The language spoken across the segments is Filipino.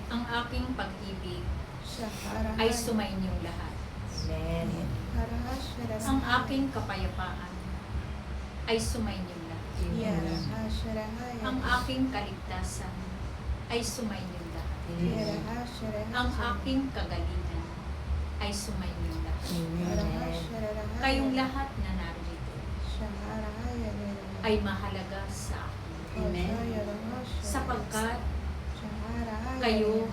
Ang aking pag-ibig ay sumainyong lahat. Amen. Ang aking kapayapaan ay sumainyong lahat. Ang aking kaligtasan ay sumainyong lahat. Ang aking kagalingan ay sumainyong lahat. Kayong lahat na narito ay mahalaga sa akin. Amen. Sapagkat kayo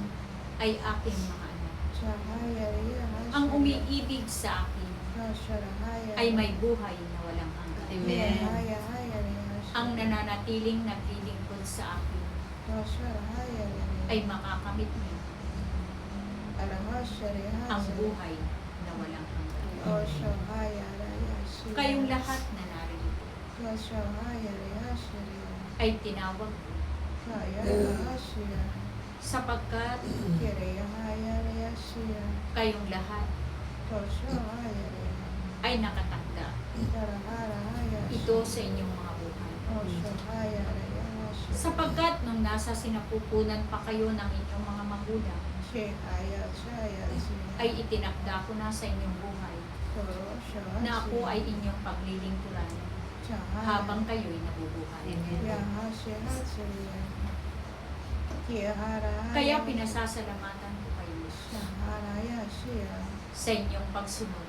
ay aking mga anak. Ang umiibig sa akin ay may buhay na walang hanggan. Amen. Ang nananatiling naglilingkod sa akin ay makakamit niyo ang buhay na walang hanggan. Kayong lahat na narito ay tinawag ko sapagkat kayong lahat ay nakatakda ito sa inyong mga buhay. Sapagkat nung nasa sinapupunan pa kayo ng inyong mga magulang, ay itinakda ko na sa inyong buhay na ako ay inyong paglilingkuran habang kayo'y nabubuhay. Kaya pinasasalamatan ko kayo sa inyong pagsunod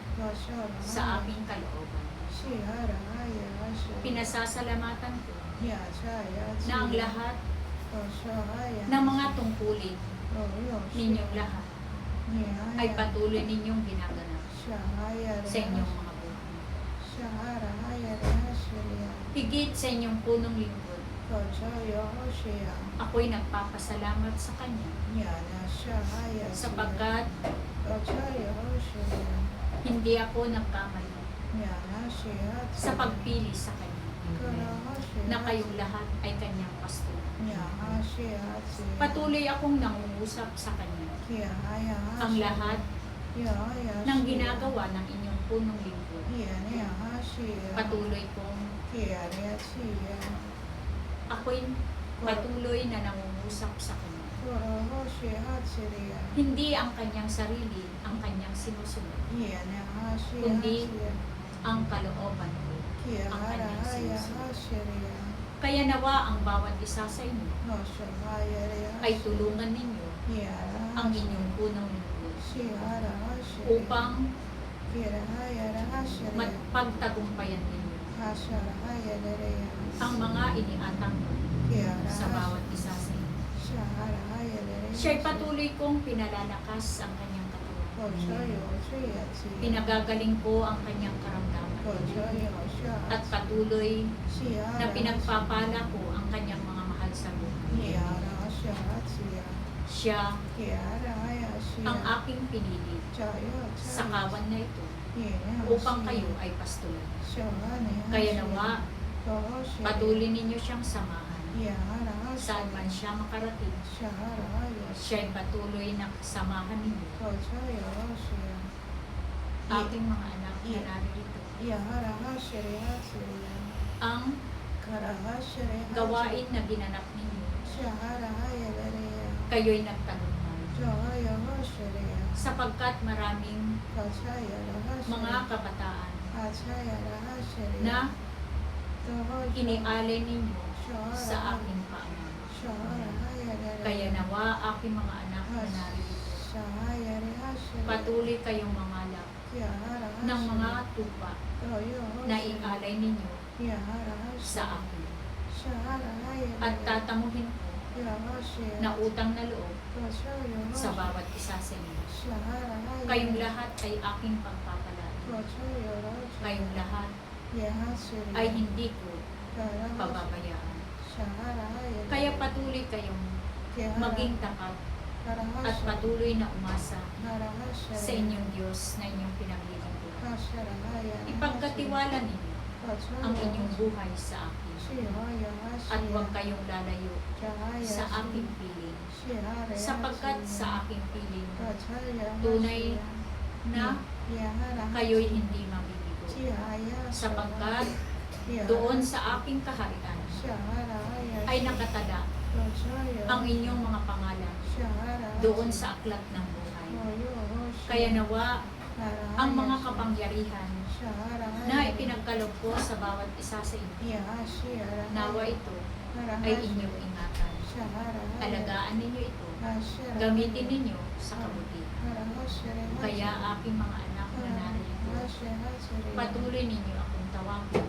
sa aking kalooban. Pinasasalamatan ko na ang lahat ng mga tungkulin ninyong lahat ay patuloy ninyong ginaganap sa inyong mga buhay. Higit sa inyong punong lingkod, ako'y nagpapasalamat sa Kanya sapagkat hindi ako nagkamali sa pagpili sa Kanya na kayong lahat ay Kanyang pastor. Patuloy akong nangungusap sa Kanya ang lahat ng ginagawa ng inyong punong lingkod. Patuloy kong ako'y patuloy na nangungusap sa Kanya. Hindi ang Kanyang sarili ang Kanyang sinusunod, kundi ang kalooban ko ang Kanyang sinusunod. Kaya nawa ang bawat isa sa inyo ay tulungan ninyo ang inyong punong lingkod upang pagtagumpayan ninyo ang mga iniatang ko sa bawat isa sa inyo. Siya'y patuloy kong pinalalakas ang kanyang katawan. Pinagagaling ko ang kanyang karamdaman. At patuloy na pinagpapala ko ang kanyang mga mahal sa buhay. Siya ang aking pinili sa kawan na ito upang kayo ay pastulan. Kaya nawa, patuloy ninyo siyang samahan. Saan man siya makarating, siya'y patuloy na samahan ninyo. Aking mga anak na narito, ang gawain na ginanap ninyo, kayo'y nagtagumpay. Sapagkat maraming mga kabataan na inialay ninyo sa aking paanan. Kaya nawa aking mga anak na narito, patuloy kayong mangalap ng mga tupa na ialay ninyo sa akin. At tatamuhin ko na utang na loob sa bawat isa sa inyo. Kayong lahat ay aking pagpapalala. Kayong lahat ay hindi ko pababayaan. Kaya patuloy kayong maging tapat at patuloy na umasa sa inyong Diyos na inyong pinaglilingkuran. Ipagkatiwala ninyo ang inyong buhay sa akin at huwag kayong lalayo sa aking piling, sapagkat sa aking piling tunay na kayo'y hindi mabibigo, sapagkat doon sa aking kaharian ay nakatala ang inyong mga pangalan doon sa aklat ng buhay. Kaya nawa ang mga kapangyarihan na ipinagkaloob ko sa bawat isa sa inyo, nawa ito ay inyong ingatan. Alagaan ninyo ito, gamitin ninyo sa kabutihan. Kaya aking mga anak na narito, patuloy ninyo akong tawagin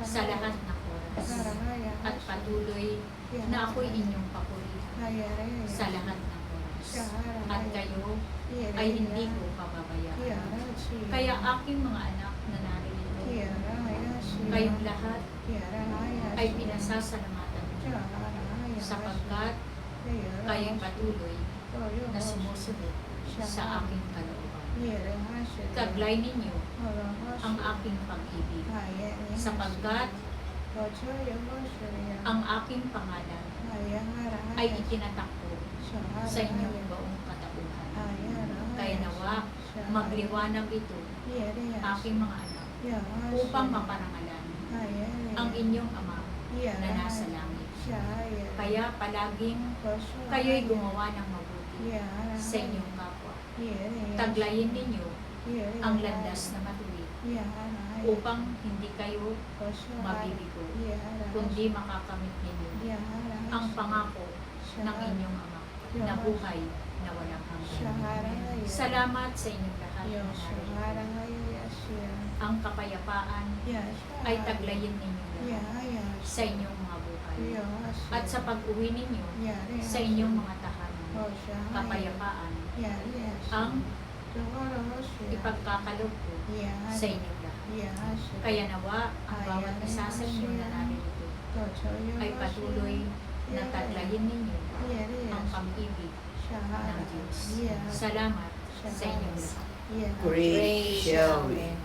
sa lahat ng oras, at patuloy na ako'y inyong papurihan sa lahat ng oras, at kayo ay hindi ko pababayaan. Kaya aking mga anak na narito, kayong lahat ay pinasasalamatan ko, sapagkat kayo'y patuloy na sumusunod sa aking kalooban. Taglay ninyo ang aking pag-ibig, sapagkat ang aking pangalan ay itinatakbo sa inyong buong katauhan. Kaya nawa magliwanag ito, aking mga anak, upang maparangalan ang inyong Ama na nasa langit. Kaya palaging kayo'y gumawa ng mabuti sa inyong kapwa. Taglayin ninyo ang landas na matuwid, upang hindi kayo mabibigo, kundi makakamit ninyo ang pangako ng inyong Ama na buhay na walang hanggan. Salamat sa inyong lahat na narito. Ang kapayapaan ay taglayin ninyo lahat sa inyong mga buhay. At sa pag-uwi ninyo sa inyong mga tahanan, kapayapaan ang ipagkakaloob ko sa inyong lahat. Kaya nawa ang bawat isa sa inyo na narito ay patuloy na taglayin ninyo ang pag-ibig ng Diyos. Salamat sa inyong lahat. Great showing.